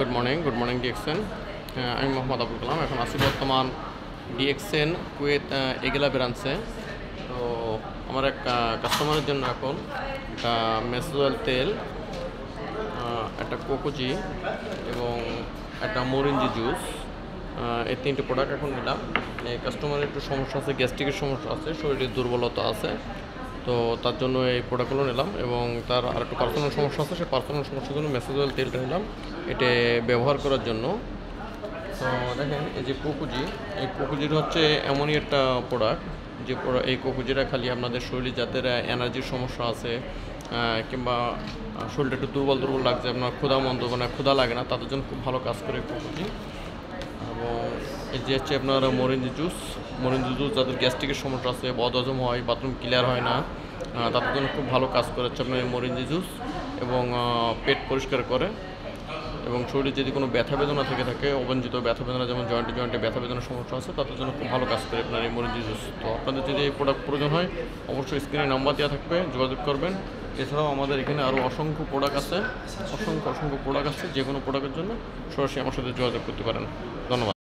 Good morning DXN. আমি মোহাম্মদ আবুল কালাম। এখন আছি বর্তমান ডিএক্সএন কুয়েত এগেলা ব্রাঞ্চে। তো আমার এক কাস্টমারের জন্য এখন একটা মেসোয়েল তেল, একটা কোকোজি এবং একটা মরিঞ্জি জুস, এই তিনটে প্রোডাক্ট এখন নিলাম। এই কাস্টমারের একটু সমস্যা আছে, গ্যাস্ট্রিকের সমস্যা আছে, শরীরের দুর্বলতা আছে, তো তার জন্য এই প্রোডাক্টগুলো নিলাম। এবং তার আর একটু পার্সোনাল সমস্যা আছে, সেই পার্সোনাল সমস্যার জন্য মেসোজেল তেলটা নিলাম এটা ব্যবহার করার জন্য। তো দেখেন এই যে কোকোজি, এই কোকোজির হচ্ছে এমনই একটা প্রোডাক্ট যে এই কোকোজিটা খালি আপনাদের শরীরে যাদের এনার্জির সমস্যা আছে কিংবা শরীরটা একটু দুর্বল লাগছে, আপনার ক্ষুধা লাগে না, তাদের জন্য খুব ভালো কাজ করে কোকোজি। এবং এই যে হচ্ছে আপনার মরিঞ্জি জুস যাদের গ্যাস্ট্রিকের সমস্যা আছে, বদহজম হয়, বাথরুম ক্লিয়ার হয় না, তাদের জন্য খুব ভালো কাজ করে হচ্ছে আপনার এই মরিঞ্জি জুস। এবং পেট পরিষ্কার করে এবং শরীরে যদি কোনো ব্যথা বেদনা থেকে থাকে, অবাঞ্ছিত ব্যথা বেদনা, যেমন জয়েন্টে ব্যথা বেদনার সমস্যা আছে, তাদের জন্য খুব ভালো কাজ করে আপনার এই মরিঞ্জি জুস। তো আপনাদের যদি এই প্রোডাক্ট প্রয়োজন হয় অবশ্যই স্ক্রিনে নাম্বার দেওয়া থাকবে, যোগাযোগ করবেন। এছাড়াও আমাদের এখানে আরও অসংখ্য প্রোডাক্ট আছে, যে কোনো প্রোডাক্টের জন্য সরাসরি আমার সাথে যোগাযোগ করতে পারেন। ধন্যবাদ।